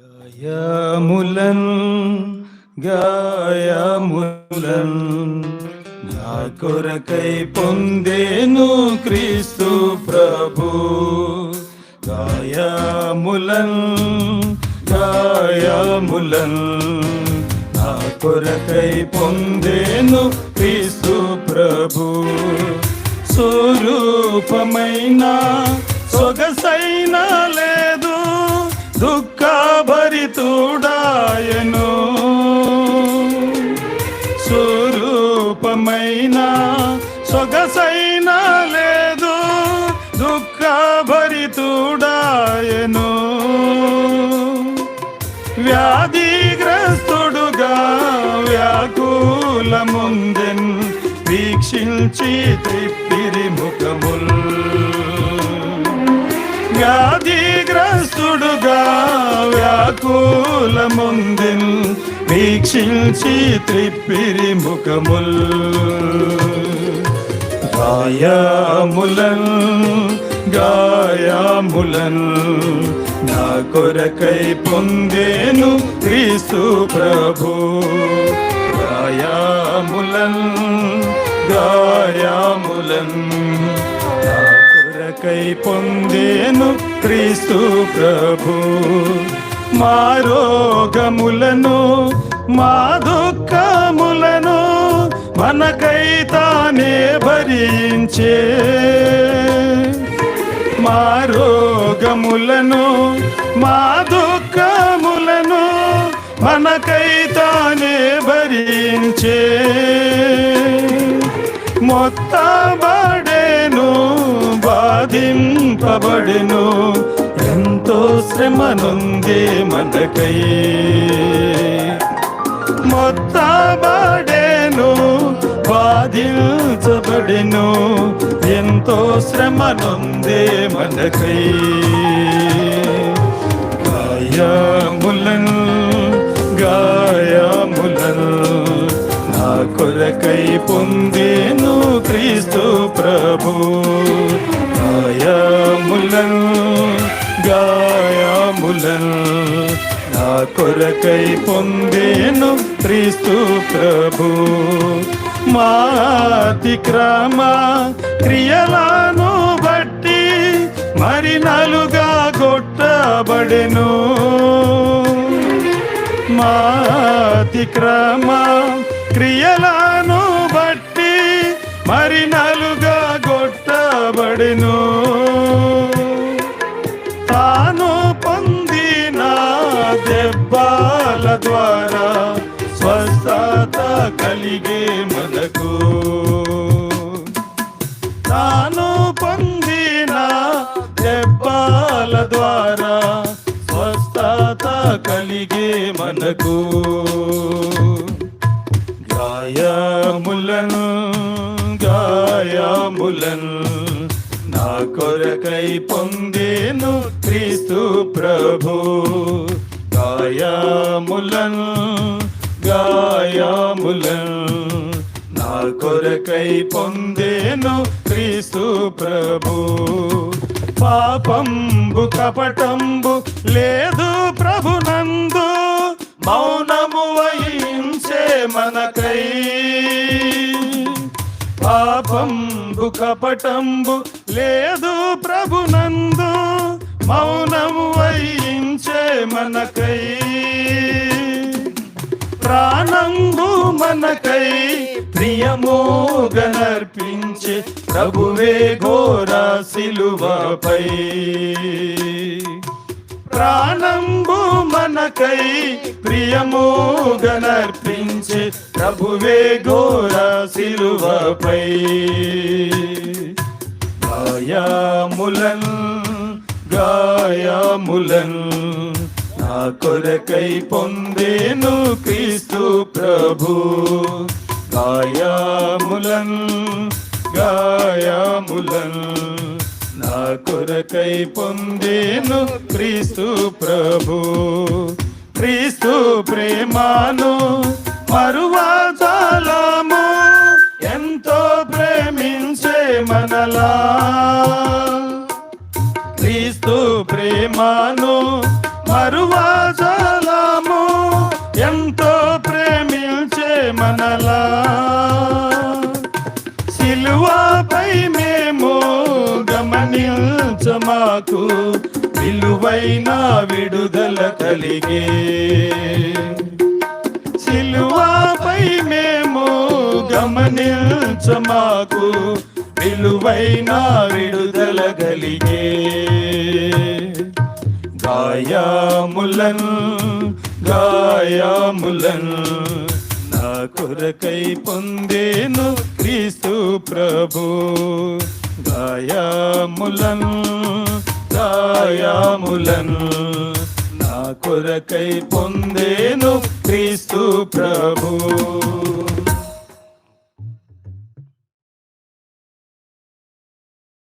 గాయములన్ గాయములన్ నా కొరకై పొందేను క్రీస్తు ప్రభు. గాయములన్ గాయములన్ నా కొరకై పొందేను క్రీస్తు ప్రభు. స్వరూపమైన సొగసైన లేదు, దుఃఖభరితుడాయను. స్వరూపమైన సొగసైన లేదు, దుఃఖభరితుడాయను. వ్యాధిగ్రస్తుడుగా వ్యాకులముందెన్ వీక్షించి త్రిప్పిరి ముఖముల్. వ్యాధిగ్రస్తుడుగా వ్యాకులముందెన్ వీక్షించి త్రిప్పిరి ముఖముల్. గాయములన్ గాయములన్ నా కొరకై పొందేను క్రీస్తు ప్రభు. గాయములన్ గాయములన్ నా కొరకై పొందేను క్రీస్తు ప్రభు. మా రోగములను మా దుఃఖములను మనకై తానే భరించే. మా రోగములను మా దుఃఖములను మనకై తానే భరించే. మొత్తబడెను బాధింపబడెను, ఎంతో శ్రమనుందే మనకై. మొత్తబడెను బాధించబడెను, ఎంతో శ్రమనుందే మనకై. గాయములన్ గాయములన్ నా కొరకై పొందేను క్రీస్తు ప్రభు. గాయములన్ గాయములన్ నా కొరకై పొందేను క్రీస్తు ప్రభు. మా అతిక్రమ క్రియలను బట్టి మరి నలుగా కొట్టబడెను. మా అతిక్రమ క్రియలను బట్టి మరి నలుగా కొట్టబడెను. తాను పొందిన దెబ్బల ద్వారా స్వస్థత కలిగే మనకు. తాను పొందిన దెబ్బల ద్వారా స్వస్థత కలిగే మనకు. గాయములన్ గాయములన్ నా కొరకై పొందేను క్రీస్తు ప్రభు. గాయములన్ గాయములన్ నా కొరకై పొందేను క్రీస్తు ప్రభు. పాపంబు కపటంబు లేదు ప్రభునందు, మౌనము వహించే మనకై. పాపంబు కపటంబు లేదు ప్రభునందు, మౌనము వహించే మనకై. ప్రాణంబు మనకై ప్రియముగనర్పించే ప్రభువే ఘోర సిలువపై. ప్రాణంబు మనకై ప్రియముగనర్పించే ప్రభువే ఘోర సిలువపై. గాయములన్ గాయములన్ నా కొరకై పొందేను క్రీస్తు ప్రభు. గాయములన్ గాయములన్ నా కొరకై పొందేను క్రీస్తు ప్రభు. క్రీస్తు ప్రేమను మరువజాలము, ఎంతో ప్రేమించే మనలా. క్రీస్తు ప్రేమను మరువాజాలము ఎంతో ప్రేమించే మనలా సిలువపై మేము గమనించమాకు విలువైన విడుదల కలిగే సిలువపై మేము గమనించమాకు విలువైన విడుదల కలిగే గాయములన్ నా కొరకై పొందేను క్రీస్తు ప్రభు గాయములన్ నా కొరకై పొందేను క్రీస్తు ప్రభు